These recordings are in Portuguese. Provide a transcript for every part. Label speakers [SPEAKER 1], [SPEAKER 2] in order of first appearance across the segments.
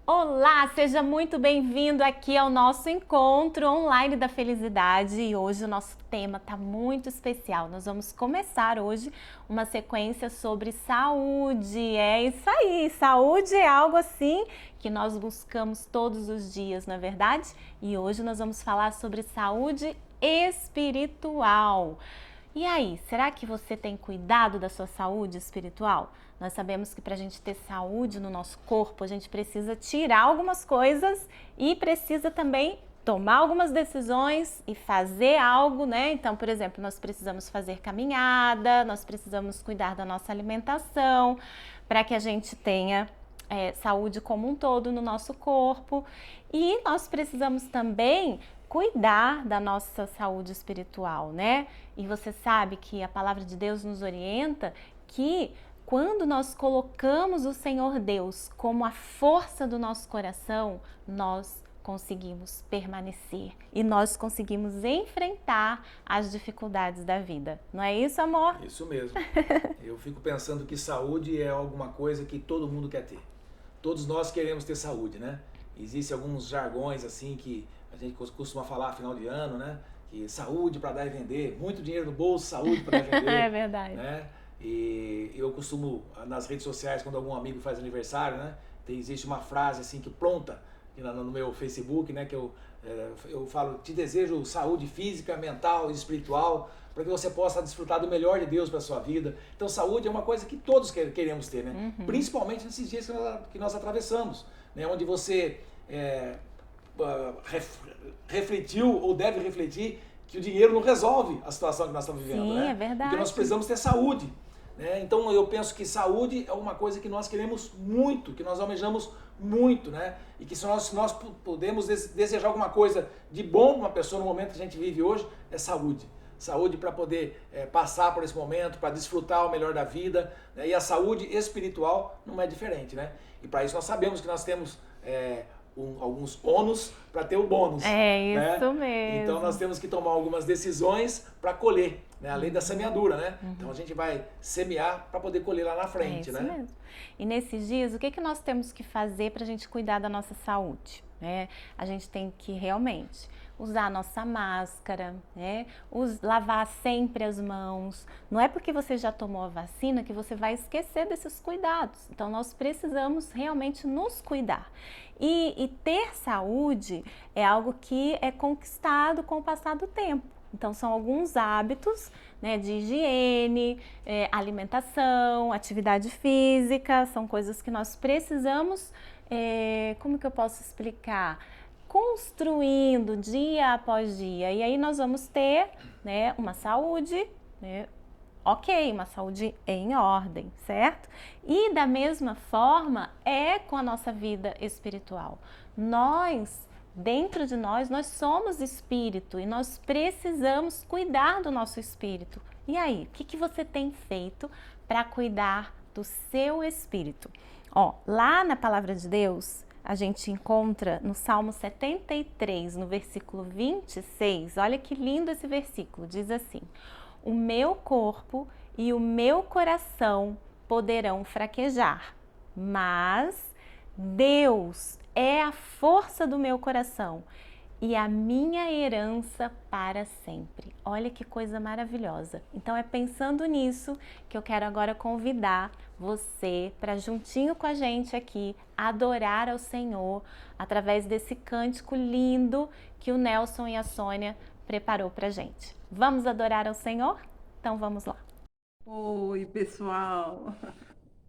[SPEAKER 1] Olá, seja muito bem-vindo aqui ao nosso encontro online da felicidade e hoje o nosso tema está muito especial. Nós vamos começar hoje uma sequência sobre saúde. É isso aí, saúde é algo assim que nós buscamos todos os dias, não é verdade? E hoje nós vamos falar sobre saúde espiritual. E aí, será que você tem cuidado da sua saúde espiritual? Nós sabemos que para a gente ter saúde no nosso corpo, a gente precisa tirar algumas coisas e precisa também tomar algumas decisões e fazer algo, né? Então, por exemplo, nós precisamos fazer caminhada, nós precisamos cuidar da nossa alimentação para que a gente tenha saúde como um todo no nosso corpo. E nós precisamos também cuidar da nossa saúde espiritual, né? E você sabe que a palavra de Deus nos orienta que quando nós colocamos o Senhor Deus como a força do nosso coração, nós conseguimos permanecer e nós conseguimos enfrentar as dificuldades da vida. Não é isso, amor?
[SPEAKER 2] Isso mesmo. Eu fico pensando que saúde é alguma coisa que todo mundo quer ter. Todos nós queremos ter saúde, né? Existem alguns jargões assim que a gente costuma falar final de ano, né? Que saúde para dar e vender, muito dinheiro no bolso, saúde para dar e vender.
[SPEAKER 1] É verdade.
[SPEAKER 2] Né? E eu costumo, nas redes sociais, quando algum amigo faz aniversário, né? Existe uma frase assim que pronta no meu Facebook, né? Que eu falo, te desejo saúde física, mental e espiritual, para que você possa desfrutar do melhor de Deus para a sua vida. Então, saúde é uma coisa que todos queremos ter, né? Principalmente nesses dias que nós atravessamos, né? Onde você refletiu ou deve refletir que o dinheiro não resolve a situação que nós estamos vivendo,
[SPEAKER 1] Sim,
[SPEAKER 2] né?
[SPEAKER 1] é verdade.
[SPEAKER 2] Porque nós precisamos ter saúde, né? Então, eu penso que saúde é uma coisa que nós queremos muito, que nós almejamos muito, né? E que se nós podemos desejar alguma coisa de bom para uma pessoa no momento que a gente vive hoje, é saúde. Saúde para poder passar por esse momento, para desfrutar o melhor da vida, né? E a saúde espiritual não é diferente, né? E para isso nós sabemos que nós temos alguns ônus para ter o bônus.
[SPEAKER 1] É isso
[SPEAKER 2] né?
[SPEAKER 1] mesmo.
[SPEAKER 2] Então nós temos que tomar algumas decisões para colher, né? A lei da semeadura, né? Então a gente vai semear para poder colher lá na frente,
[SPEAKER 1] É isso
[SPEAKER 2] né?
[SPEAKER 1] mesmo. E nesses dias, o que nós temos que fazer para a gente cuidar da nossa saúde? Né? A gente tem que realmente usar a nossa máscara, né? Lavar sempre as mãos. Não é porque você já tomou a vacina que você vai esquecer desses cuidados. Então, nós precisamos realmente nos cuidar. E ter saúde é algo que é conquistado com o passar do tempo. Então, são alguns hábitos, né, de higiene, alimentação, atividade física, são coisas que nós precisamos, como que eu posso explicar? Construindo dia após dia. E aí nós vamos ter, né, uma saúde, né, ok, uma saúde em ordem, certo? E da mesma forma é com a nossa vida espiritual. Dentro de nós somos espírito e nós precisamos cuidar do nosso espírito. E aí, o que você tem feito para cuidar do seu espírito? Ó, lá na palavra de Deus, a gente encontra no Salmo 73, no versículo 26, olha que lindo esse versículo, diz assim: o meu corpo e o meu coração poderão fraquejar, mas Deus é a força do meu coração e a minha herança para sempre. Olha que coisa maravilhosa. Então é pensando nisso que eu quero agora convidar você para juntinho com a gente aqui adorar ao Senhor através desse cântico lindo que o Nelson e a Sônia preparou pra gente. Vamos adorar ao Senhor? Então vamos lá.
[SPEAKER 3] Oi, pessoal.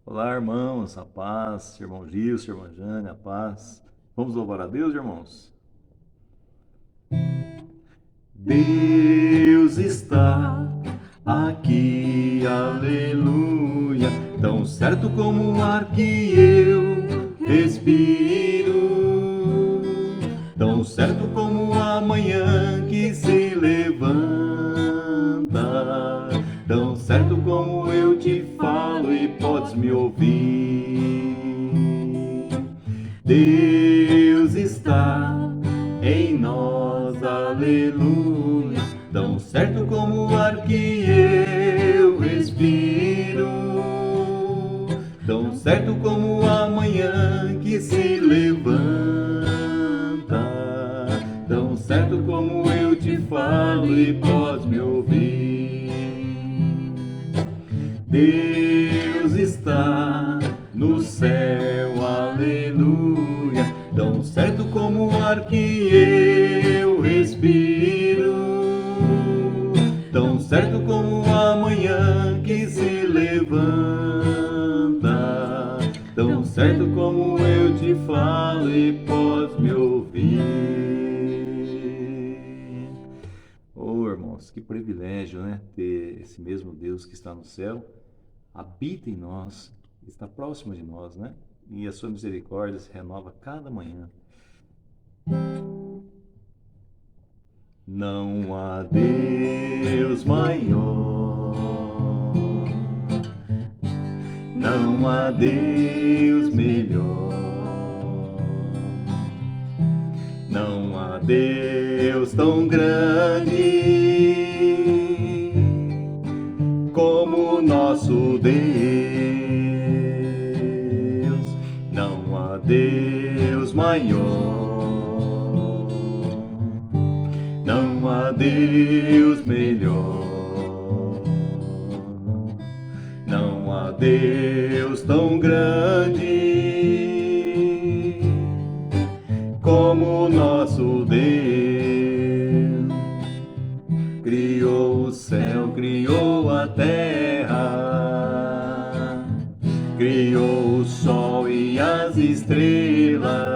[SPEAKER 4] Olá, irmãos, a paz, irmão Gilson, irmã Jane, a paz. Vamos louvar a Deus, irmãos? Deus está aqui, aleluia, tão certo como o ar que eu respiro, tão certo como a manhã que se levanta, tão certo como eu te falo e podes me ouvir. Deus está em nós, aleluia, tão certo como o ar que eu respiro, tão certo como a manhã que se levanta, ar que eu respiro, tão certo como a manhã que se levanta, tão certo como eu te falo e podes me ouvir. Oh, irmãos, que privilégio, né? Ter esse mesmo Deus que está no céu, habita em nós, está próximo de nós, né? E a sua misericórdia se renova cada manhã. Não há Deus maior, não há Deus melhor, não há Deus tão grande como nosso Deus. Não há Deus maior, não há Deus melhor, não há Deus tão grande como nosso Deus. Criou o céu, criou a terra, criou o sol e as estrelas,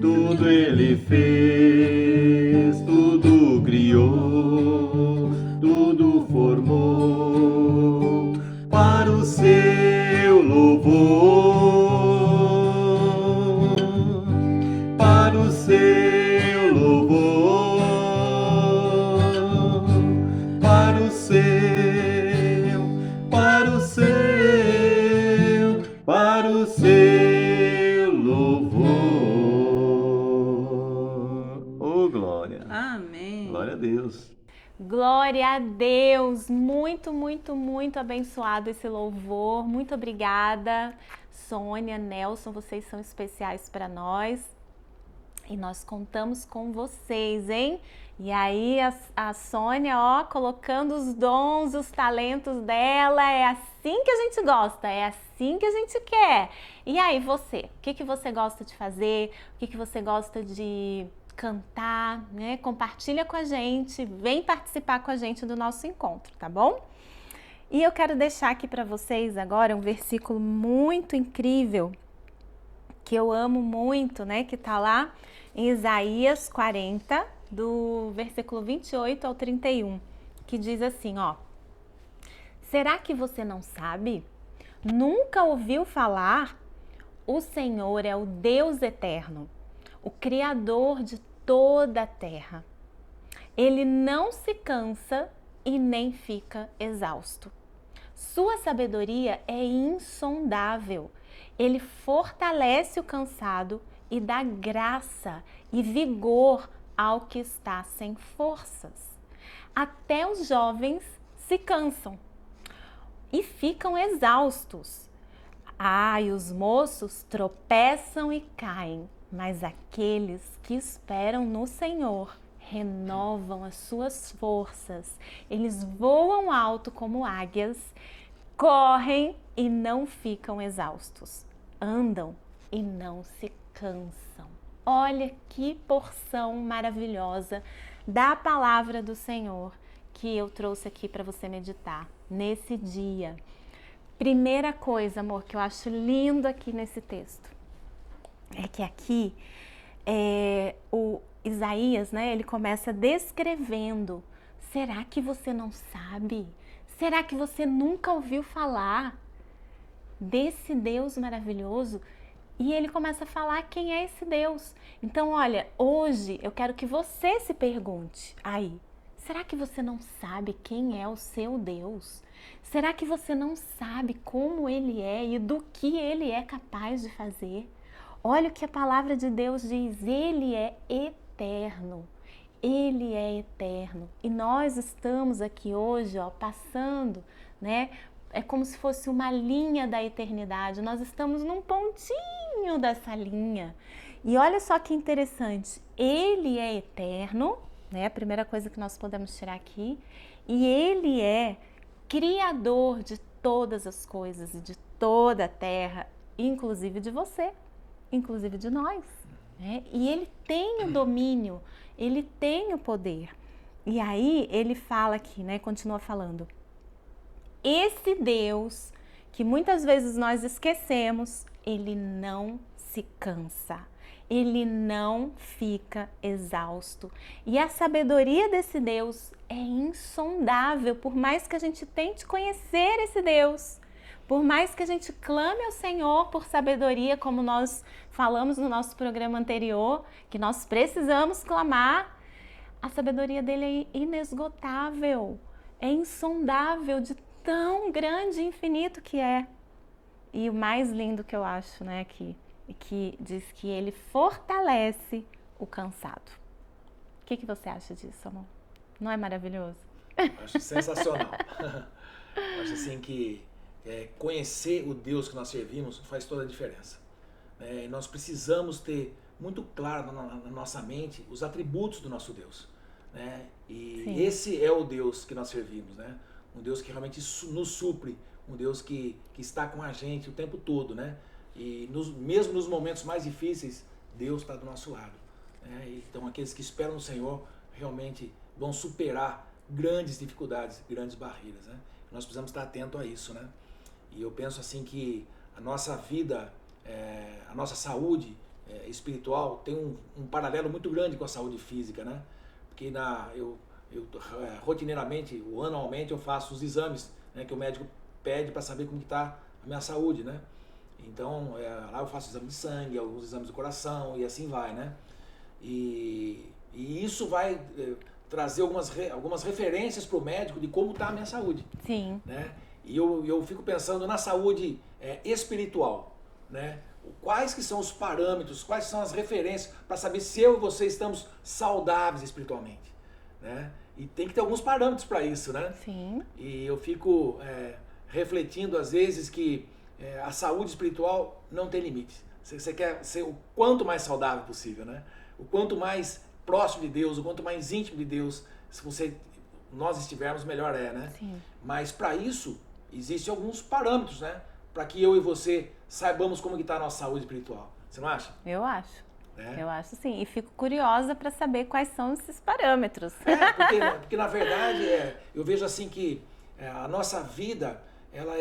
[SPEAKER 4] tudo Ele fez, tudo criou, tudo formou para o seu louvor, para o seu louvor, para o seu, para o seu, para o seu louvor. Oh, glória!
[SPEAKER 3] Amém.
[SPEAKER 4] Glória a Deus!
[SPEAKER 1] Glória a Deus! Muito, muito, muito abençoado esse louvor. Muito obrigada, Sônia, Nelson, vocês são especiais para nós. E nós contamos com vocês, hein? E aí a Sônia, ó, colocando os dons, os talentos dela, é assim que a gente gosta, é assim que a gente quer. E aí você, o que você gosta de fazer? O que você gosta de cantar, né? Compartilha com a gente, vem participar com a gente do nosso encontro, tá bom? E eu quero deixar aqui para vocês agora um versículo muito incrível, que eu amo muito, né? Que tá lá em Isaías 40, do versículo 28 ao 31, que diz assim, ó: será que você não sabe? Nunca ouviu falar? O Senhor é o Deus eterno, o Criador de toda a terra. Ele não se cansa e nem fica exausto. Sua sabedoria é insondável. Ele fortalece o cansado e dá graça e vigor ao que está sem forças. Até os jovens se cansam e ficam exaustos. E os moços tropeçam e caem, mas aqueles que esperam no Senhor renovam as suas forças. Eles voam alto como águias, correm e não ficam exaustos, andam e não se cansam. Olha que porção maravilhosa da palavra do Senhor que eu trouxe aqui para você meditar nesse dia. Primeira coisa, amor, que eu acho lindo aqui nesse texto é que aqui o Isaías, né, ele começa descrevendo. Será que você não sabe? Será que você nunca ouviu falar desse Deus maravilhoso? E ele começa a falar quem é esse Deus. Então, olha, hoje eu quero que você se pergunte aí, será que você não sabe quem é o seu Deus? Será que você não sabe como Ele é e do que Ele é capaz de fazer? Olha o que a palavra de Deus diz, Ele é eterno. Ele é eterno. E nós estamos aqui hoje, ó, passando, né? É como se fosse uma linha da eternidade. Nós estamos num pontinho dessa linha. E olha só que interessante. Ele é eterno, né? A primeira coisa que nós podemos tirar aqui. E Ele é Criador de todas as coisas e de toda a terra, inclusive de você, inclusive de nós. né? E ele tem o domínio, ele tem o poder. E aí ele fala aqui, né? Continua falando. Esse Deus que muitas vezes nós esquecemos, ele não se cansa. Ele não fica exausto. E a sabedoria desse Deus é insondável, por mais que a gente tente conhecer esse Deus, por mais que a gente clame ao Senhor por sabedoria, como nós falamos no nosso programa anterior, que nós precisamos clamar, a sabedoria dele é inesgotável, é insondável, de tão grande e infinito que é. E o mais lindo que eu acho, né, aqui, que diz que ele fortalece o cansado. O que você acha disso, amor? Não é maravilhoso?
[SPEAKER 2] Acho sensacional. Acho assim que conhecer o Deus que nós servimos faz toda a diferença. Nós precisamos ter muito claro na nossa mente os atributos do nosso Deus. Né? E
[SPEAKER 1] Sim.
[SPEAKER 2] Esse é o Deus que nós servimos, né? Um Deus que realmente nos supre, um Deus que está com a gente o tempo todo, né? E mesmo nos momentos mais difíceis, Deus está do nosso lado. Né? Então aqueles que esperam no Senhor realmente vão superar grandes dificuldades, grandes barreiras, né? Nós precisamos estar atentos a isso, né? E eu penso assim que a nossa vida, a nossa saúde espiritual tem um paralelo muito grande com a saúde física, né? Porque eu rotineiramente, anualmente, eu faço os exames, né, que o médico pede para saber como está a minha saúde, né? Então, lá eu faço exame de sangue, alguns exames do coração e assim vai, né? E isso vai trazer algumas referências para o médico de como está a minha saúde.
[SPEAKER 1] Sim.
[SPEAKER 2] Né? E eu fico pensando na saúde espiritual, né? Quais que são os parâmetros, quais são as referências para saber se eu e você estamos saudáveis espiritualmente, né? E tem que ter alguns parâmetros para isso, né?
[SPEAKER 1] Sim.
[SPEAKER 2] E eu fico refletindo às vezes que a saúde espiritual não tem limites. Você quer ser o quanto mais saudável possível, né? O quanto mais próximo de Deus, o quanto mais íntimo de Deus, nós estivermos, melhor né?
[SPEAKER 1] Sim.
[SPEAKER 2] Mas para isso, existem alguns parâmetros, né? Para que eu e você saibamos como está a nossa saúde espiritual. Você não acha?
[SPEAKER 1] Eu acho.
[SPEAKER 2] É?
[SPEAKER 1] Eu acho sim. E fico curiosa para saber quais são esses parâmetros.
[SPEAKER 2] Porque na verdade, eu vejo assim que a nossa vida, ela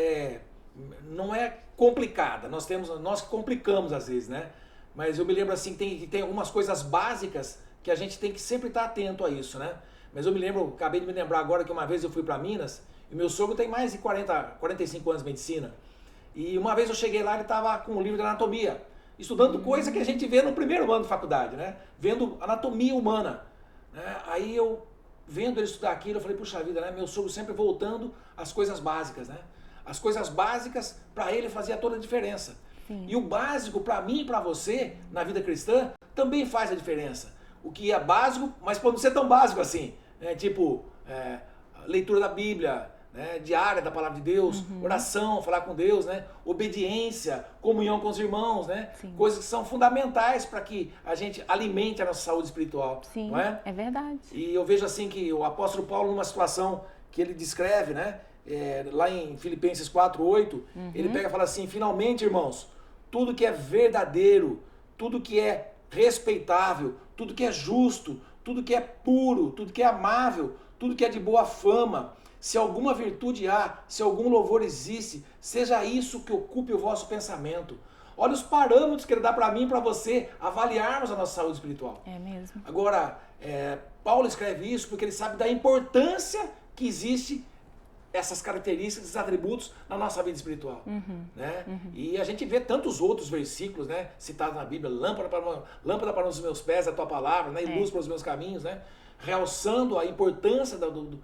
[SPEAKER 2] não é complicada. Nós que complicamos às vezes, né? Mas eu me lembro assim que tem algumas coisas básicas que a gente tem que sempre estar atento a isso, né? Mas eu acabei de me lembrar agora que uma vez eu fui para Minas e meu sogro tem mais de 45 anos de medicina. E uma vez eu cheguei lá, ele estava com um livro de anatomia, estudando coisa que a gente vê no primeiro ano de faculdade, né? Vendo anatomia humana. Né? Aí eu, vendo ele estudar aquilo, eu falei, puxa vida, né? Meu sogro sempre voltando às coisas básicas, né? As coisas básicas, para ele, fazia toda a diferença. Sim. E o básico, para mim e para você, na vida cristã, também faz a diferença. O que é básico, mas pode não ser tão básico assim. Né? Tipo, leitura da Bíblia, né? Diária da Palavra de Deus, oração, falar com Deus, né? Obediência, comunhão com os irmãos, né? Coisas que são fundamentais para que a gente alimente a nossa saúde espiritual.
[SPEAKER 1] Sim,
[SPEAKER 2] não é?
[SPEAKER 1] É verdade.
[SPEAKER 2] E eu vejo assim que o apóstolo Paulo, numa situação que ele descreve, né? Lá em Filipenses 4:8, ele pega e fala assim, finalmente, irmãos, tudo que é verdadeiro, tudo que é respeitável, tudo que é justo, tudo que é puro, tudo que é amável, tudo que é de boa fama, se alguma virtude há, se algum louvor existe, seja isso que ocupe o vosso pensamento. Olha os parâmetros que ele dá para mim e para você avaliarmos a nossa saúde espiritual. É mesmo. Agora, Paulo escreve isso porque ele sabe da importância que existe essas características, esses atributos na nossa vida espiritual. Né? E a gente vê tantos outros versículos, né, citados na Bíblia, lâmpada para os meus pés, a tua palavra, né, e luz para os meus caminhos, né? Realçando a importância do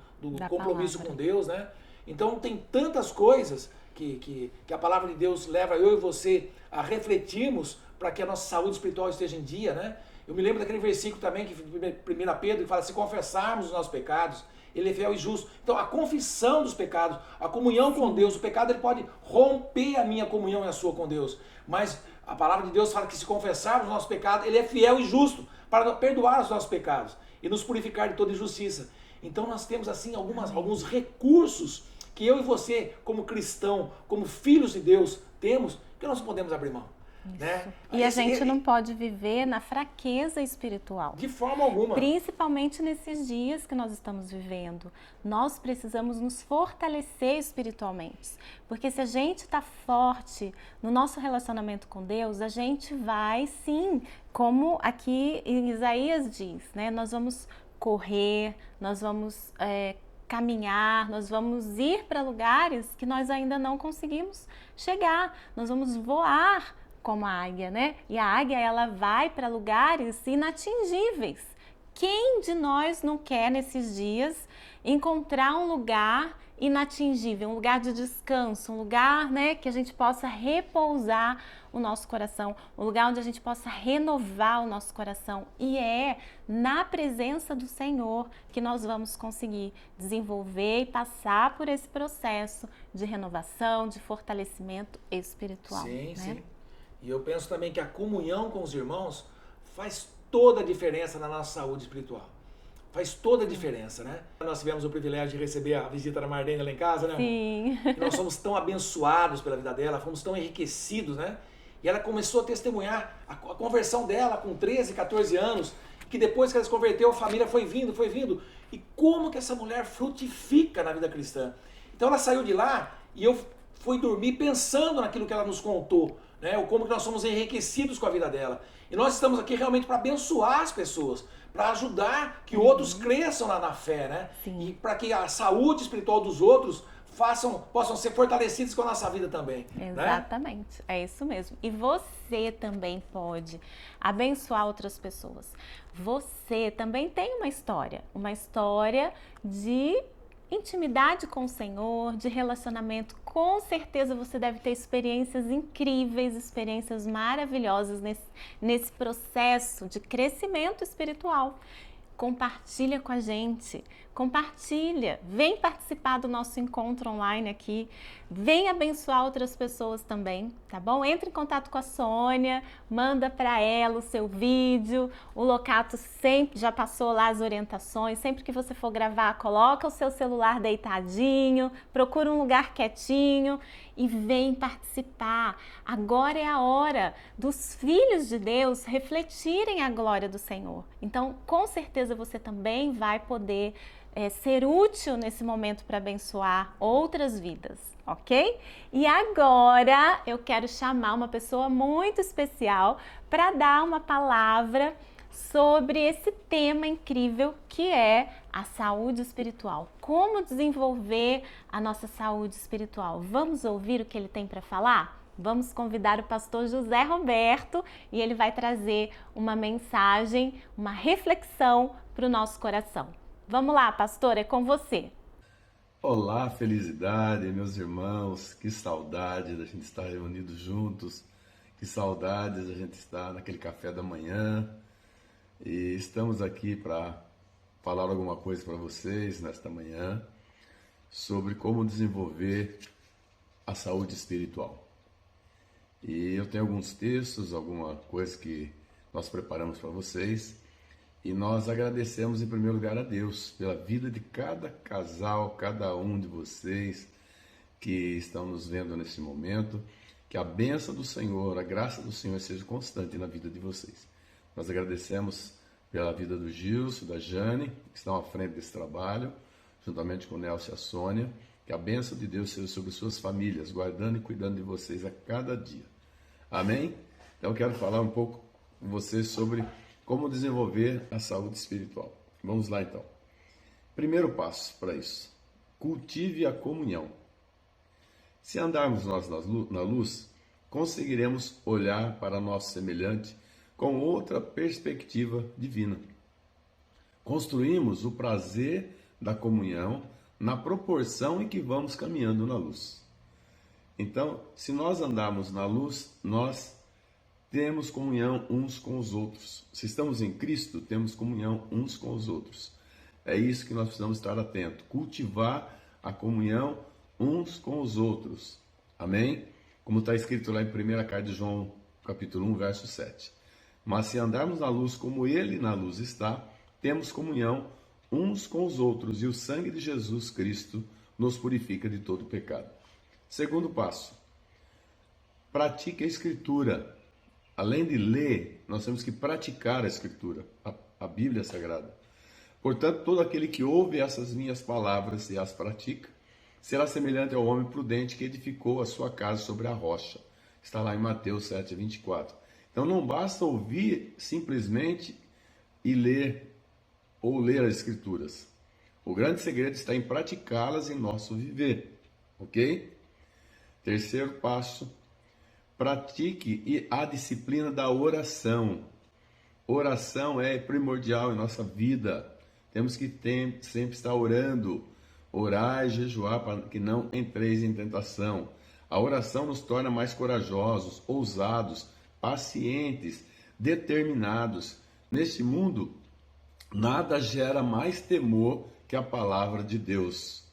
[SPEAKER 2] compromisso com Deus, né? Então tem tantas coisas que a palavra de Deus leva eu e você a refletirmos para que a nossa saúde espiritual esteja em dia, né? Eu me lembro daquele versículo também, que 1 Pedro, que fala, se confessarmos os nossos pecados, ele é fiel e justo. Então a confissão dos pecados, a comunhão com Deus, o pecado ele pode romper a minha comunhão e a sua com Deus, mas a palavra de Deus fala que se confessarmos os nossos pecados, ele é fiel e justo para perdoar os nossos pecados e nos purificar de toda injustiça. Então nós temos assim alguns recursos que eu e você, como cristão, como filhos de Deus, temos, que nós não podemos abrir mão. né?
[SPEAKER 1] E a gente não pode viver na fraqueza espiritual.
[SPEAKER 2] De forma alguma.
[SPEAKER 1] Principalmente nesses dias que nós estamos vivendo. Nós precisamos nos fortalecer espiritualmente. Porque se a gente está forte no nosso relacionamento com Deus, a gente vai sim, como aqui em Isaías diz, né? Nós vamos correr, nós vamos caminhar, nós vamos ir para lugares que nós ainda não conseguimos chegar. Nós vamos voar como a águia, né? E a águia, ela vai para lugares inatingíveis. Quem de nós não quer, nesses dias, encontrar um lugar inatingível, um lugar de descanso, um lugar, né, que a gente possa repousar o nosso coração, um lugar onde a gente possa renovar o nosso coração. E é na presença do Senhor que nós vamos conseguir desenvolver e passar por esse processo de renovação, de fortalecimento espiritual.
[SPEAKER 2] Sim,
[SPEAKER 1] né?
[SPEAKER 2] sim. E eu penso também que a comunhão com os irmãos faz toda a diferença na nossa saúde espiritual. Faz toda a diferença, né? Nós tivemos o privilégio de receber a visita da Marlene lá em casa, né?
[SPEAKER 1] Sim.
[SPEAKER 2] E nós somos tão abençoados pela vida dela, fomos tão enriquecidos, né? E ela começou a testemunhar a conversão dela com 13, 14 anos, que depois que ela se converteu, a família foi vindo. E como que essa mulher frutifica na vida cristã. Então ela saiu de lá e eu fui dormir pensando naquilo que ela nos contou, né? O como que nós somos enriquecidos com a vida dela. E nós estamos aqui realmente para abençoar as pessoas, para ajudar que outros cresçam na fé, né?
[SPEAKER 1] Sim.
[SPEAKER 2] E para que a saúde espiritual dos outros possam ser fortalecidos com a nossa vida também.
[SPEAKER 1] Exatamente,
[SPEAKER 2] né?
[SPEAKER 1] É isso mesmo. E você também pode abençoar outras pessoas. Você também tem uma história de intimidade com o Senhor, de relacionamento. Com certeza você deve ter experiências incríveis, experiências maravilhosas nesse processo de crescimento espiritual. Compartilha com a gente, vem participar do nosso encontro online aqui, vem abençoar outras pessoas também, tá bom? Entre em contato com a Sônia, manda para ela o seu vídeo, o Locato sempre já passou lá as orientações, sempre que você for gravar, coloca o seu celular deitadinho, procura um lugar quietinho e vem participar. Agora é a hora dos filhos de Deus refletirem a glória do Senhor. Então, com certeza você também vai poder ser útil nesse momento para abençoar outras vidas, ok? E agora eu quero chamar uma pessoa muito especial para dar uma palavra sobre esse tema incrível que é a saúde espiritual. Como desenvolver a nossa saúde espiritual? Vamos ouvir o que ele tem para falar? Vamos convidar o pastor José Roberto e ele vai trazer uma mensagem, uma reflexão para o nosso coração. Vamos lá, pastor, é com você.
[SPEAKER 5] Olá, felicidade, meus irmãos, que saudade da gente estar reunidos juntos, que saudades da gente estar naquele café da manhã. E estamos aqui para falar alguma coisa para vocês nesta manhã sobre como desenvolver a saúde espiritual. E eu tenho alguns textos, alguma coisa que nós preparamos para vocês. E nós agradecemos em primeiro lugar a Deus pela vida de cada casal, cada um de vocês que estão nos vendo nesse momento. Que a bênção do Senhor, a graça do Senhor seja constante na vida de vocês. Nós agradecemos pela vida do Gilson, da Jane, que estão à frente desse trabalho, juntamente com o Nelson e a Sônia. Que a bênção de Deus seja sobre suas famílias, guardando e cuidando de vocês a cada dia. Amém? Então eu quero falar um pouco com vocês sobre como desenvolver a saúde espiritual. Vamos lá então. Primeiro passo para isso. Cultive a comunhão. Se andarmos nós na luz, conseguiremos olhar para nosso semelhante com outra perspectiva divina. Construímos o prazer da comunhão na proporção em que vamos caminhando na luz. Então, se nós andarmos na luz, nós temos comunhão uns com os outros. Se estamos em Cristo, temos comunhão uns com os outros. É isso que nós precisamos estar atentos. Cultivar a comunhão uns com os outros. Amém? Como está escrito lá em 1ª carta de João, capítulo 1, verso 7. Mas se andarmos na luz como Ele na luz está, temos comunhão uns com os outros. E o sangue de Jesus Cristo nos purifica de todo pecado. Segundo passo. Pratique a Escritura. além de ler, nós temos que praticar a Escritura, a Bíblia Sagrada. Portanto, todo aquele que ouve essas minhas palavras e as pratica, será semelhante ao homem prudente que edificou a sua casa sobre a rocha. Está lá em Mateus 7:24. Então não basta ouvir simplesmente e ler ou ler as Escrituras. O grande segredo está em praticá-las em nosso viver, ok? Terceiro passo, pratique a disciplina da oração. Oração é primordial em nossa vida. Temos que sempre estar orando, orar e jejuar para que não entreis em tentação. A oração nos torna mais corajosos, ousados, pacientes, determinados. Neste mundo, nada gera mais temor que a palavra de Deus.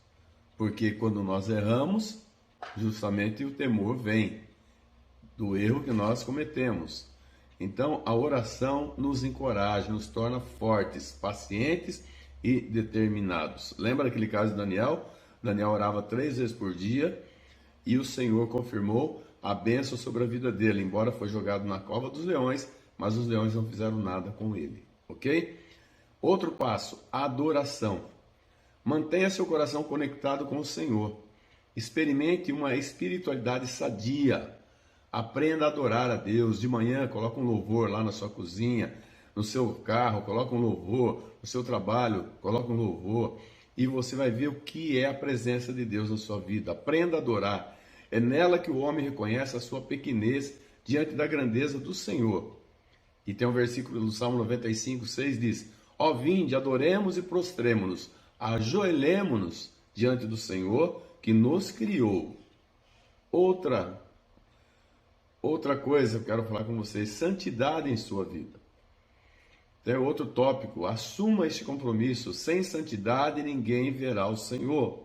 [SPEAKER 5] Porque quando nós erramos, justamente o temor vem do erro que nós cometemos. Então, a oração nos encoraja, nos torna fortes, pacientes e determinados. Lembra aquele caso de Daniel? Daniel orava 3 vezes por dia e o Senhor confirmou a bênção sobre a vida dele, embora foi jogado na cova dos leões, mas os leões não fizeram nada com ele, ok? Outro passo, adoração. Mantenha seu coração conectado com o Senhor. Experimente uma espiritualidade sadia. Aprenda a adorar a Deus. De manhã, coloque um louvor lá na sua cozinha, no seu carro, coloque um louvor, no seu trabalho, coloque um louvor, e você vai ver o que é a presença de Deus na sua vida. Aprenda a adorar. É nela que o homem reconhece a sua pequenez diante da grandeza do Senhor. E tem um versículo do Salmo 95:6 diz: ó, vinde, adoremos e prostremo-nos, ajoelemo-nos diante do Senhor que nos criou. Outra coisa que eu quero falar com vocês, santidade em sua vida. Tem outro tópico, assuma este compromisso, sem santidade ninguém verá o Senhor.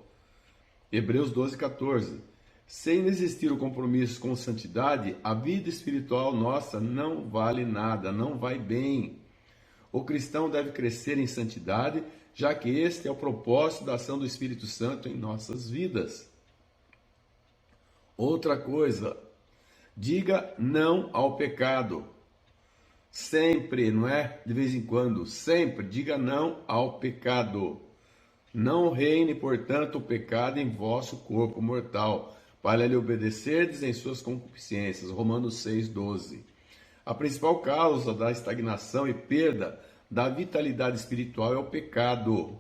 [SPEAKER 5] Hebreus 12:14. Sem existir o compromisso com santidade, a vida espiritual nossa não vale nada, não vai bem. O cristão deve crescer em santidade, já que este é o propósito da ação do Espírito Santo em nossas vidas. Outra coisa, diga não ao pecado. Sempre, não é de vez em quando, sempre diga não ao pecado. Não reine, portanto, o pecado em vosso corpo mortal, para lhe obedecerdes em suas concupiscências. Romanos 6:12. A principal causa da estagnação e perda da vitalidade espiritual é o pecado.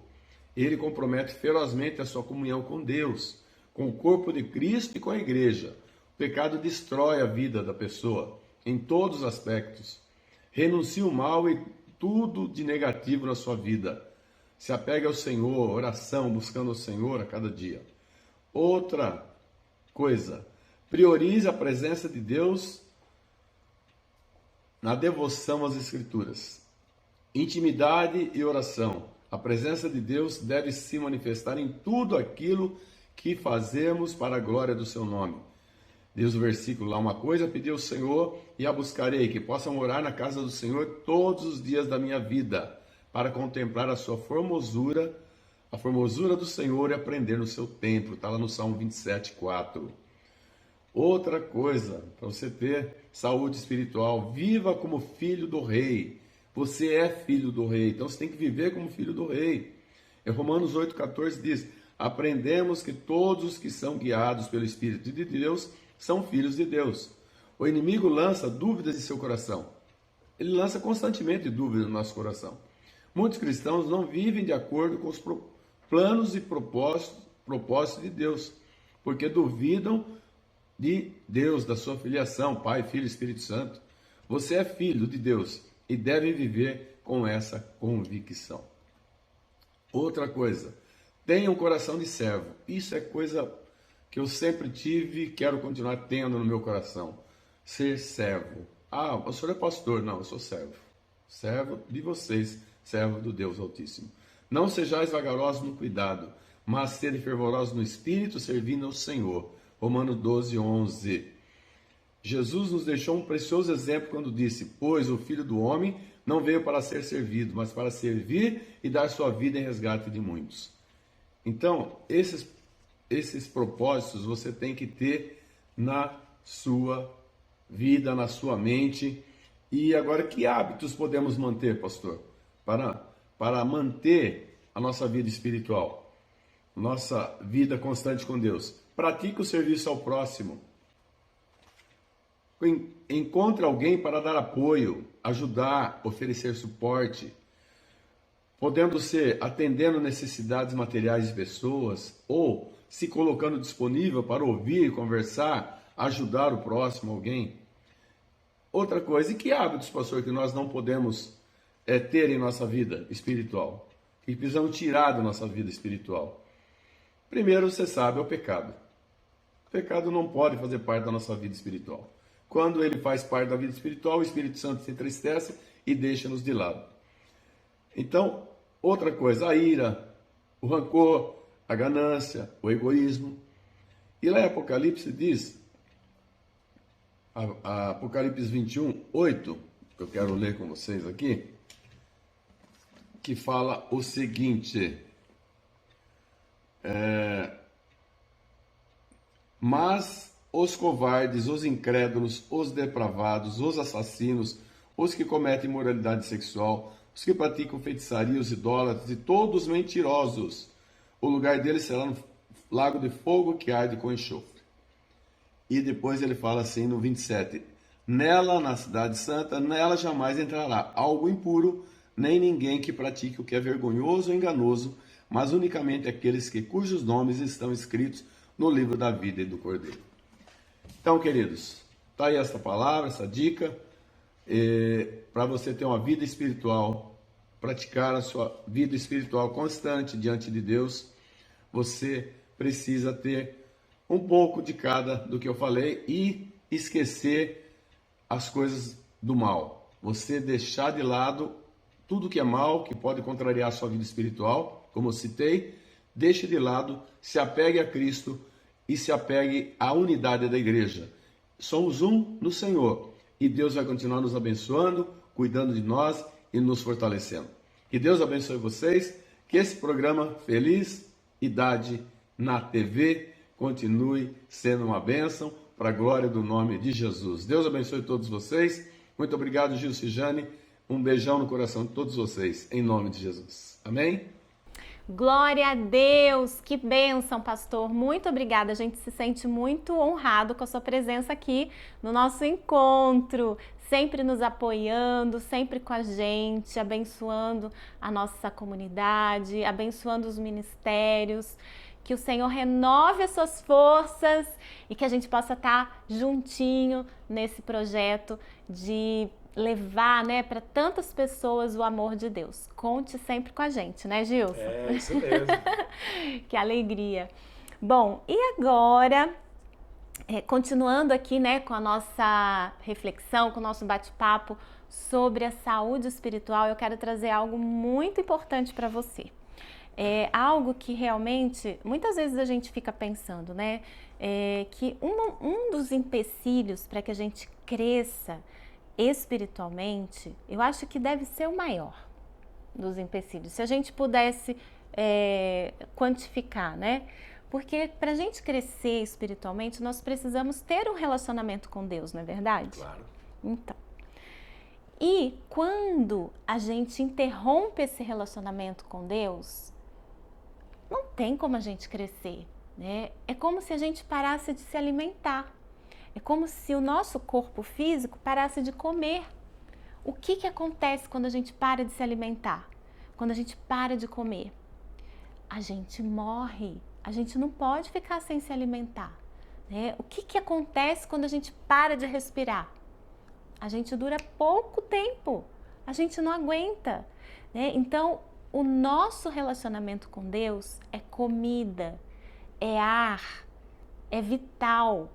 [SPEAKER 5] Ele compromete ferozmente a sua comunhão com Deus, com o corpo de Cristo e com a igreja. O pecado destrói a vida da pessoa, em todos os aspectos. Renuncie o mal e tudo de negativo na sua vida. Se apegue ao Senhor, oração, buscando o Senhor a cada dia. Outra coisa, priorize a presença de Deus na devoção às Escrituras. Intimidade e oração. A presença de Deus deve se manifestar em tudo aquilo que fazemos para a glória do seu nome. Diz o versículo lá, uma coisa pedi ao Senhor e a buscarei, que possa morar na casa do Senhor todos os dias da minha vida, para contemplar a sua formosura, a formosura do Senhor e aprender no seu templo. Está lá no Salmo 27:4. Outra coisa, para você ter saúde espiritual, viva como filho do rei. Você é filho do rei, então você tem que viver como filho do rei. Em Romanos 8:14 diz, aprendemos que todos os que são guiados pelo Espírito de Deus são filhos de Deus. O inimigo lança dúvidas em seu coração. Ele lança constantemente dúvidas no nosso coração. Muitos cristãos não vivem de acordo com os planos e propósitos de Deus, porque duvidam de Deus, da sua filiação, Pai, Filho e Espírito Santo. Você é filho de Deus e deve viver com essa convicção. Outra coisa, tenha um coração de servo. Isso é coisa que eu sempre tive e quero continuar tendo no meu coração. Ser servo. Ah, o senhor é pastor. Não, eu sou servo. Servo de vocês, servo do Deus Altíssimo. Não sejais vagarosos no cuidado, mas sede fervorosos no espírito, servindo ao Senhor. Romanos 12:11. Jesus nos deixou um precioso exemplo quando disse, pois o Filho do Homem não veio para ser servido, mas para servir e dar sua vida em resgate de muitos. Então, esses propósitos você tem que ter na sua vida na sua mente. E agora, que hábitos podemos manter, pastor, para manter a nossa vida espiritual, nossa vida constante com Deus? Pratique o serviço ao próximo. Encontre alguém para dar apoio, ajudar, oferecer suporte, podendo ser atendendo necessidades materiais de pessoas ou se colocando disponível para ouvir, conversar, ajudar o próximo, alguém. Outra coisa, e que hábitos, pastor, que nós não podemos ter em nossa vida espiritual? Que precisamos tirar da nossa vida espiritual? Primeiro, você sabe, é o pecado. O pecado não pode fazer parte da nossa vida espiritual. Quando ele faz parte da vida espiritual, o Espírito Santo se entristece e deixa-nos de lado. Então, outra coisa, a ira, o rancor, a ganância, o egoísmo. E lá em Apocalipse diz, Apocalipse 21, 8, que eu quero ler com vocês aqui, que fala o seguinte: mas os covardes, os incrédulos, os depravados, os assassinos, os que cometem imoralidade sexual, os que praticam feitiçaria, os idólatras e todos os mentirosos, o lugar deles será no lago de fogo que arde com enxofre. E depois ele fala assim no 27, nela, na cidade santa, nela jamais entrará algo impuro, nem ninguém que pratique o que é vergonhoso ou enganoso, mas unicamente aqueles cujos nomes estão escritos no livro da vida e do Cordeiro. Então, queridos, está aí essa palavra, essa dica, para você ter uma vida espiritual, praticar a sua vida espiritual constante diante de Deus. Você precisa ter um pouco de cada do que eu falei e esquecer as coisas do mal. Você deixar de lado tudo que é mal, que pode contrariar a sua vida espiritual, como eu citei, deixe de lado, se apegue a Cristo e se apegue à unidade da igreja. Somos um no Senhor e Deus vai continuar nos abençoando, cuidando de nós e nos fortalecendo. Que Deus abençoe vocês, que esse programa Felicidade na TV continue sendo uma bênção para a glória do nome de Jesus. Deus abençoe todos vocês. Muito obrigado, Gilson e Jane. Um beijão no coração de todos vocês, em nome de Jesus. Amém?
[SPEAKER 1] Glória a Deus, que bênção, pastor. Muito obrigada, a gente se sente muito honrado com a sua presença aqui no nosso encontro, sempre nos apoiando, sempre com a gente, abençoando a nossa comunidade, abençoando os ministérios. Que o Senhor renove as suas forças e que a gente possa estar juntinho nesse projeto de levar, né, para tantas pessoas o amor de Deus. Conte sempre com a gente, né, Gilson?
[SPEAKER 2] É, isso mesmo.
[SPEAKER 1] Que alegria. Bom, e agora, continuando aqui, né, com a nossa reflexão, com o nosso bate-papo sobre a saúde espiritual, eu quero trazer algo muito importante para você. É algo que realmente, muitas vezes a gente fica pensando, né, que um dos empecilhos para que a gente cresça espiritualmente, eu acho que deve ser o maior dos empecilhos. Se a gente pudesse quantificar, né? Porque para a gente crescer espiritualmente, nós precisamos ter um relacionamento com Deus, não é verdade?
[SPEAKER 2] Claro.
[SPEAKER 1] Então, e quando a gente interrompe esse relacionamento com Deus, não tem como a gente crescer, né? É como se a gente parasse de se alimentar. É como se o nosso corpo físico parasse de comer. O que acontece quando a gente para de se alimentar? Quando a gente para de comer? A gente morre. A gente não pode ficar sem se alimentar, né? O que acontece quando a gente para de respirar? A gente dura pouco tempo. A gente não aguenta, né? Então, o nosso relacionamento com Deus é comida, é ar, é vital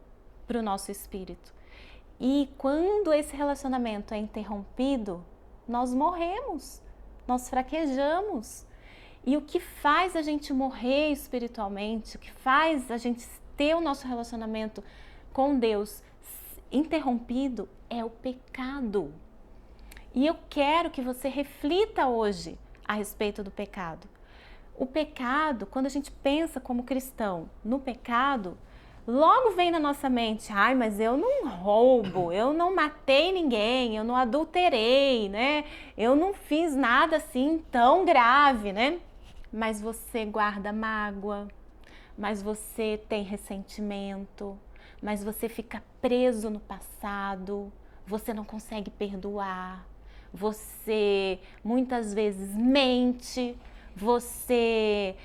[SPEAKER 1] para o nosso espírito. E quando esse relacionamento é interrompido, nós morremos, nós fraquejamos. E o que faz a gente morrer espiritualmente, o que faz a gente ter o nosso relacionamento com Deus interrompido é o pecado. E eu quero que você reflita hoje a respeito do pecado. O pecado, quando a gente pensa como cristão no pecado, logo vem na nossa mente, ai, mas eu não roubo, eu não matei ninguém, eu não adulterei, né? Eu não fiz nada assim tão grave, né? Mas você guarda mágoa, mas você tem ressentimento, mas você fica preso no passado, você não consegue perdoar, você muitas vezes mente, você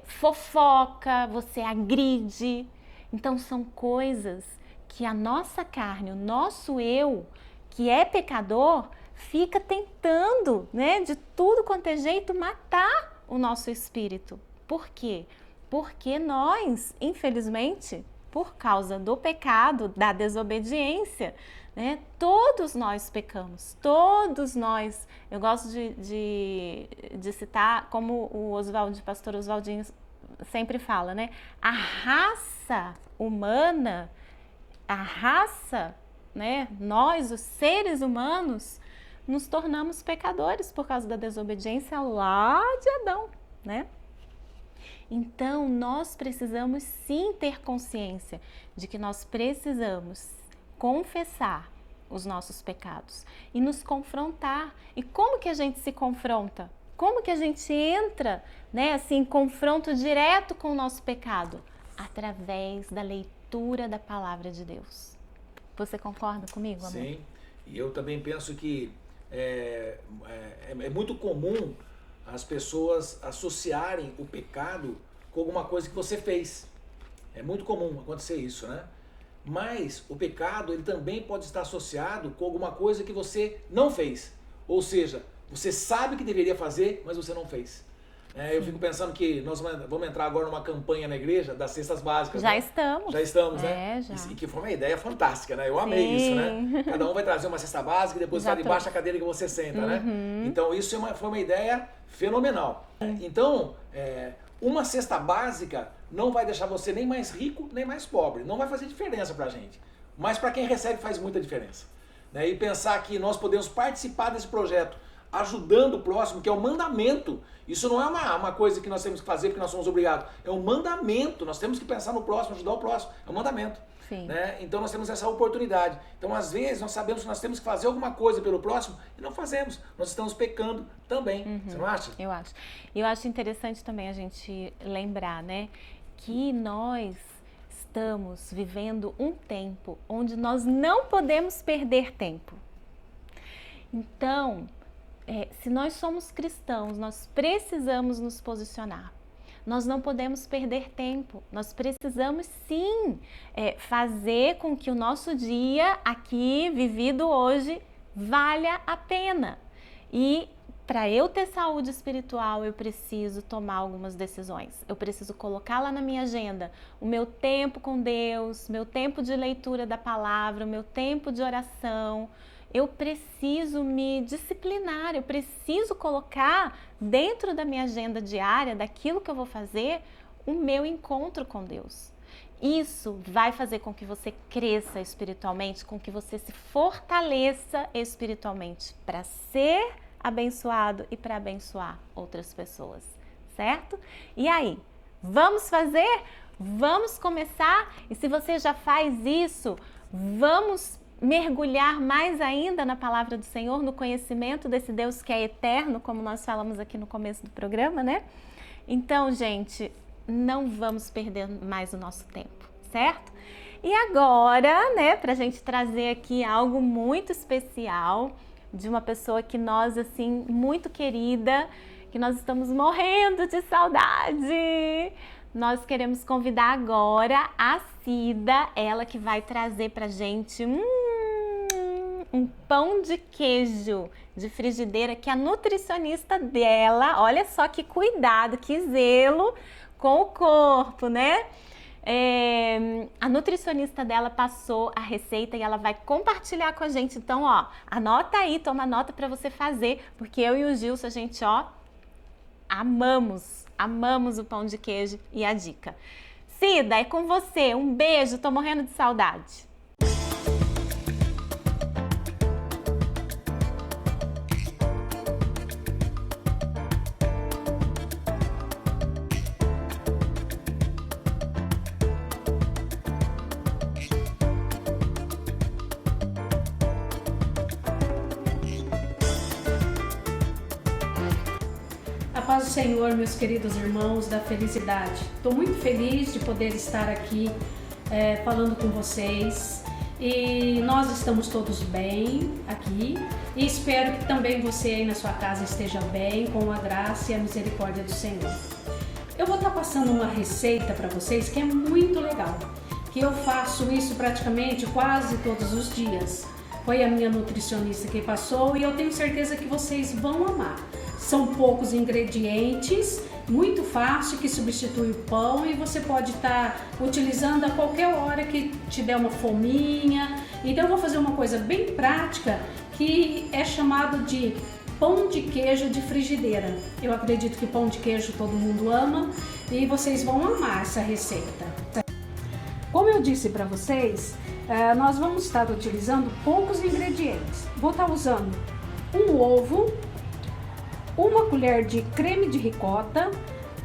[SPEAKER 1] fofoca, você agride. Então são coisas que a nossa carne, o nosso eu, que é pecador, fica tentando, né, de tudo quanto é jeito, matar o nosso espírito. Por quê? Porque nós, infelizmente, por causa do pecado, da desobediência, né, todos nós pecamos, todos nós. Eu gosto de citar como o pastor Oswaldinho sempre fala, né? A raça humana, né? Nós, os seres humanos, nos tornamos pecadores por causa da desobediência lá de Adão, né? Então, nós precisamos sim ter consciência de que nós precisamos confessar os nossos pecados e nos confrontar. E como que a gente se confronta? Como que a gente entra, né, assim, em confronto direto com o nosso pecado? Através da leitura da palavra de Deus. Você concorda comigo, amor?
[SPEAKER 2] Sim, e eu também penso que é muito comum as pessoas associarem o pecado com alguma coisa que você fez. É muito comum acontecer isso, né? Mas o pecado, ele também pode estar associado com alguma coisa que você não fez. Ou seja, você sabe que deveria fazer, mas você não fez. Eu fico pensando que nós vamos entrar agora numa campanha na igreja das cestas básicas.
[SPEAKER 1] Já
[SPEAKER 2] né?
[SPEAKER 1] estamos.
[SPEAKER 2] Já estamos, né?
[SPEAKER 1] Já.
[SPEAKER 2] E que foi uma ideia fantástica, né? Eu amei isso, né? Cada um vai trazer uma cesta básica e depois vai debaixo da cadeira que você senta, né? Então isso foi uma ideia fenomenal. Então, uma cesta básica não vai deixar você nem mais rico, nem mais pobre. Não vai fazer diferença pra gente. Mas para quem recebe faz muita diferença. Né? E pensar que nós podemos participar desse projeto ajudando o próximo, que é o mandamento. Isso não é uma coisa que nós temos que fazer porque nós somos obrigados. É um mandamento. Nós temos que pensar no próximo, ajudar o próximo. É um mandamento.
[SPEAKER 1] Sim.
[SPEAKER 2] Né? Então nós temos essa oportunidade. Então às vezes nós sabemos que nós temos que fazer alguma coisa pelo próximo e não fazemos. Nós estamos pecando também. Você não acha?
[SPEAKER 1] Eu acho. Eu acho interessante também a gente lembrar, né, que nós estamos vivendo um tempo onde nós não podemos perder tempo. Então, se nós somos cristãos, nós precisamos nos posicionar. Nós não podemos perder tempo. Nós precisamos sim fazer com que o nosso dia aqui, vivido hoje, valha a pena. E para eu ter saúde espiritual, eu preciso tomar algumas decisões. Eu preciso colocar lá na minha agenda o meu tempo com Deus, meu tempo de leitura da palavra, o meu tempo de oração. Eu preciso me disciplinar, eu preciso colocar dentro da minha agenda diária, daquilo que eu vou fazer, o meu encontro com Deus. Isso vai fazer com que você cresça espiritualmente, com que você se fortaleça espiritualmente para ser abençoado e para abençoar outras pessoas, certo? E aí, vamos fazer? Vamos começar? E se você já faz isso, vamos mergulhar mais ainda na palavra do Senhor, no conhecimento desse Deus que é eterno, como nós falamos aqui no começo do programa, né? Então, gente, não vamos perder mais o nosso tempo, certo? E agora, né, pra gente trazer aqui algo muito especial de uma pessoa que nós, assim, muito querida, que nós estamos morrendo de saudade. Nós queremos convidar agora a Cida, ela que vai trazer pra gente um pão de queijo de frigideira que a nutricionista dela, olha só que cuidado, que zelo com o corpo, né? A nutricionista dela passou a receita e ela vai compartilhar com a gente. Então, ó, anota aí, toma nota para você fazer, porque eu e o Gilson, a gente, ó, amamos o pão de queijo e a dica. Cida, é com você. Um beijo, tô morrendo de saudade.
[SPEAKER 6] paz do Senhor, meus queridos irmãos da felicidade. Estou muito feliz de poder estar aqui falando com vocês. E nós estamos todos bem aqui e espero que também você aí na sua casa esteja bem, com a graça e a misericórdia do Senhor. Eu vou estar passando uma receita para vocês que é muito legal, que eu faço isso praticamente quase todos os dias. Foi a minha nutricionista que passou e eu tenho certeza que vocês vão amar. São poucos ingredientes, muito fácil, que substitui o pão e você pode estar utilizando a qualquer hora que te der uma fominha. Então eu vou fazer uma coisa bem prática que é chamado de pão de queijo de frigideira. Eu acredito que pão de queijo todo mundo ama e vocês vão amar essa receita. Como eu disse para vocês, nós vamos estar utilizando poucos ingredientes. Vou estar usando um ovo, uma colher de creme de ricota,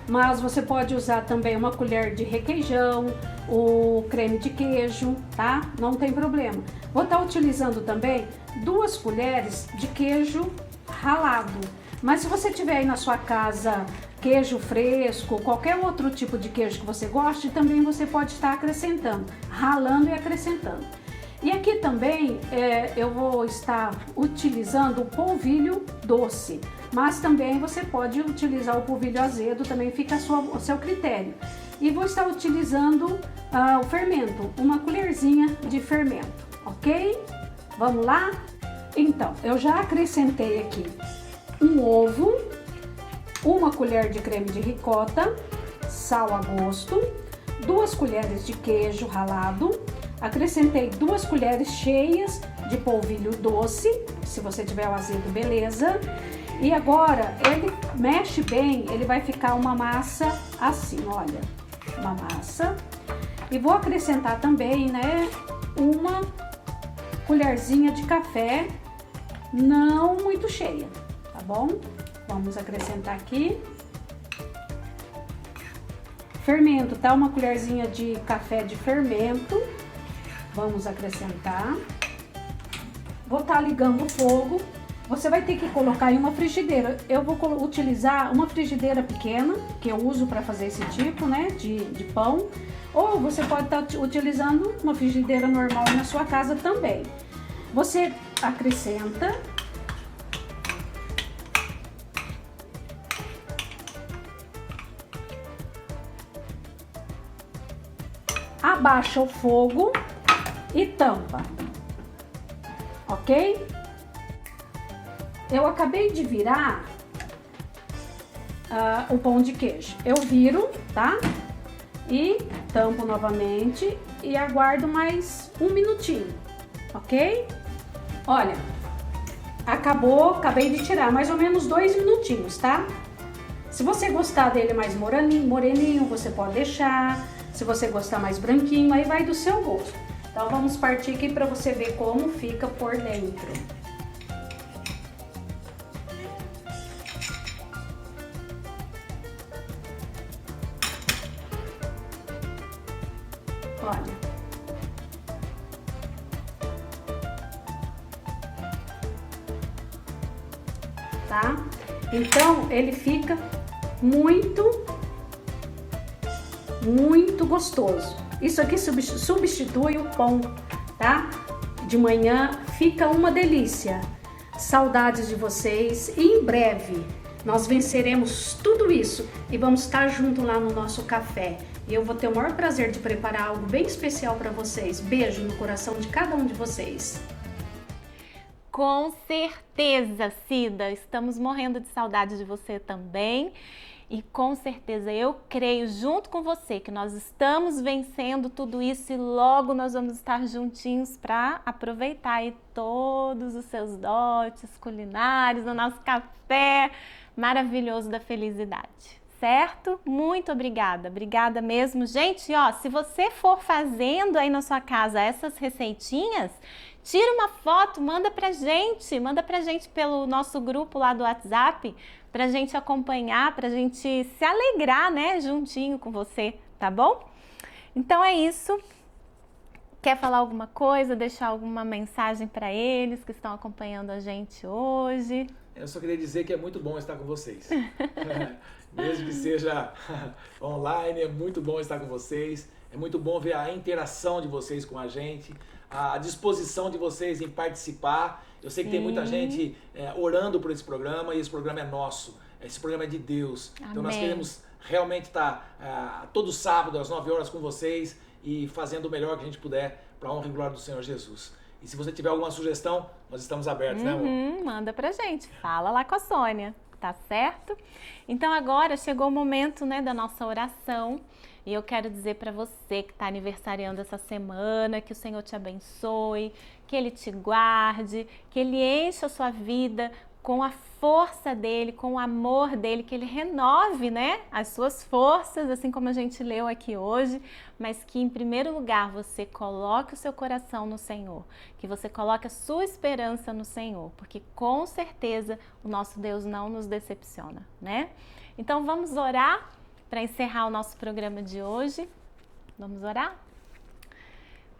[SPEAKER 6] mas você pode usar também uma colher de requeijão, o creme de queijo, tá? Não tem problema. Vou estar utilizando também 2 colheres de queijo ralado. Mas se você tiver aí na sua casa queijo fresco, qualquer outro tipo de queijo que você goste, também você pode estar acrescentando, ralando e acrescentando. E aqui também eu vou estar utilizando o polvilho doce, mas também você pode utilizar o polvilho azedo, também fica ao seu critério. E vou estar utilizando o fermento, uma colherzinha de fermento, ok? Vamos lá? Então, eu já acrescentei aqui um ovo, uma colher de creme de ricota, sal a gosto, 2 colheres de queijo ralado, acrescentei 2 colheres cheias de polvilho doce, se você tiver o azedo, beleza. E agora ele mexe bem, ele vai ficar uma massa assim, olha, uma massa. E vou acrescentar também, né, uma colherzinha de café, não muito cheia, tá bom? Vamos acrescentar aqui. Fermento, tá? Uma colherzinha de café de fermento. Vamos acrescentar. Vou estar ligando o fogo. Você vai ter que colocar em uma frigideira. Eu vou utilizar uma frigideira pequena, que eu uso para fazer esse tipo, né, de pão. Ou você pode estar utilizando uma frigideira normal na sua casa também. Você acrescenta. Abaixa o fogo e tampa, ok? Eu acabei de virar o pão de queijo. Eu viro, tá? E tampo novamente e aguardo mais um minutinho, ok? Olha, acabei de tirar mais ou menos 2 minutinhos, tá? Se você gostar dele mais moreninho, você pode deixar. Se você gostar mais branquinho, aí vai do seu gosto. Então vamos partir aqui para você ver como fica por dentro. Olha. Tá? Então ele fica muito gostoso. Isso aqui substitui o pão, tá? De manhã fica uma delícia. Saudades de vocês e em breve nós venceremos tudo isso e vamos estar junto lá no nosso café. E eu vou ter o maior prazer de preparar algo bem especial para vocês. Beijo no coração de cada um de vocês.
[SPEAKER 1] Com certeza, Cida, estamos morrendo de saudade de você também. E com certeza eu creio junto com você que nós estamos vencendo tudo isso e logo nós vamos estar juntinhos para aproveitar aí todos os seus dotes culinários, o nosso café maravilhoso da felicidade, certo? Muito obrigada, obrigada mesmo. Gente, ó, se você for fazendo aí na sua casa essas receitinhas, tira uma foto, manda pra gente pelo nosso grupo lá do WhatsApp, pra gente acompanhar, pra gente se alegrar, né, juntinho com você, tá bom? Então é isso. Quer falar alguma coisa, deixar alguma mensagem para eles que estão acompanhando a gente hoje?
[SPEAKER 2] Eu só queria dizer que é muito bom estar com vocês. Mesmo que seja online, é muito bom estar com vocês. É muito bom ver a interação de vocês com a gente, a disposição de vocês em participar. Eu sei que tem muita gente orando por esse programa e esse programa é nosso. Esse programa é de Deus.
[SPEAKER 1] Amém.
[SPEAKER 2] Então nós queremos realmente estar todo sábado às 9 horas com vocês e fazendo o melhor que a gente puder para a honra e glória do Senhor Jesus. E se você tiver alguma sugestão, nós estamos abertos, né, amor?
[SPEAKER 1] Manda pra gente, fala lá com a Sônia, tá certo? Então agora chegou o momento, né, da nossa oração. E eu quero dizer para você que está aniversariando essa semana, que o Senhor te abençoe, que Ele te guarde, que Ele encha a sua vida com a força dEle, com o amor dEle, que Ele renove, né, as suas forças, assim como a gente leu aqui hoje, mas que em primeiro lugar você coloque o seu coração no Senhor, que você coloque a sua esperança no Senhor, porque com certeza o nosso Deus não nos decepciona, né? Então vamos orar para encerrar o nosso programa de hoje. Vamos orar?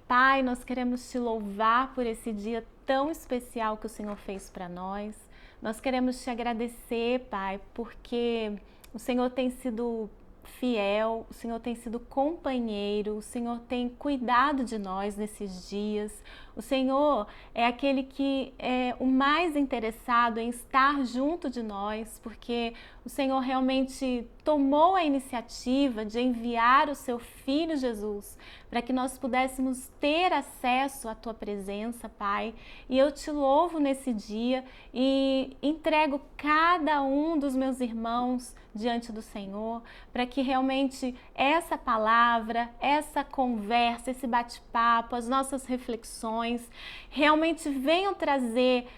[SPEAKER 1] Pai, nós queremos te louvar por esse dia tão especial que o Senhor fez para nós. Nós queremos te agradecer, Pai, porque o Senhor tem sido fiel, o Senhor tem sido companheiro, o Senhor tem cuidado de nós nesses dias. O Senhor é aquele que é o mais interessado em estar junto de nós, porque o Senhor realmente tomou a iniciativa de enviar o seu Filho Jesus para que nós pudéssemos ter acesso à Tua presença, Pai. E eu te louvo nesse dia e entrego cada um dos meus irmãos diante do Senhor, para que realmente essa palavra, essa conversa, esse bate-papo, as nossas reflexões realmente venham trazer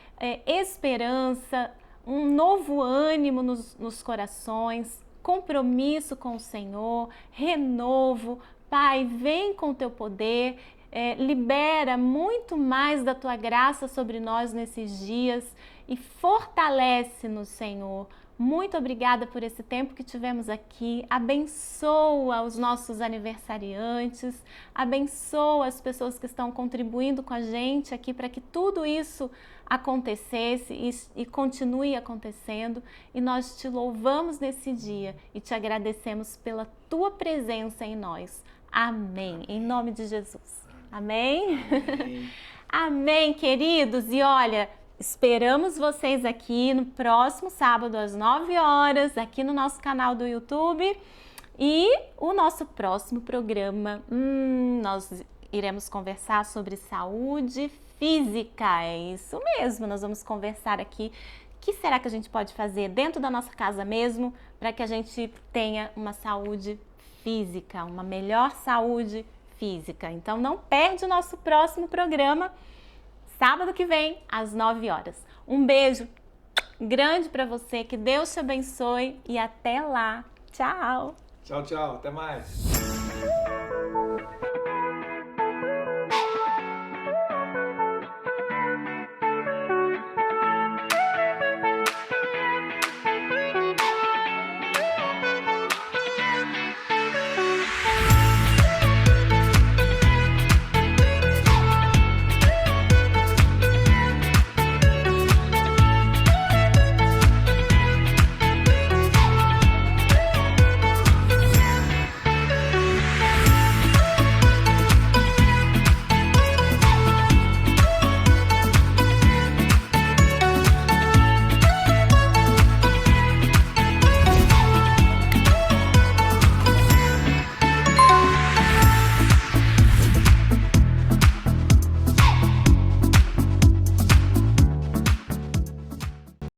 [SPEAKER 1] esperança, um novo ânimo nos corações, compromisso com o Senhor, renovo. Pai, vem com o Teu poder, libera muito mais da Tua graça sobre nós nesses dias e fortalece-nos, Senhor. Muito obrigada por esse tempo que tivemos aqui. Abençoa os nossos aniversariantes, abençoa as pessoas que estão contribuindo com a gente aqui para que tudo isso acontecesse e continue acontecendo. E nós te louvamos nesse dia e te agradecemos pela Tua presença em nós. Amém. Em nome de Jesus. Amém?
[SPEAKER 2] Amém.
[SPEAKER 1] Amém, queridos. E olha, esperamos vocês aqui no próximo sábado às 9 horas, aqui no nosso canal do YouTube. E o nosso próximo programa, nós iremos conversar sobre saúde física. É isso mesmo, nós vamos conversar aqui. O que será que a gente pode fazer dentro da nossa casa mesmo para que a gente tenha uma saúde física, uma melhor saúde física? Então não perde o nosso próximo programa, sábado que vem, às 9 horas. Um beijo grande para você, que Deus te abençoe e até lá. Tchau!
[SPEAKER 2] Tchau, tchau. Até mais.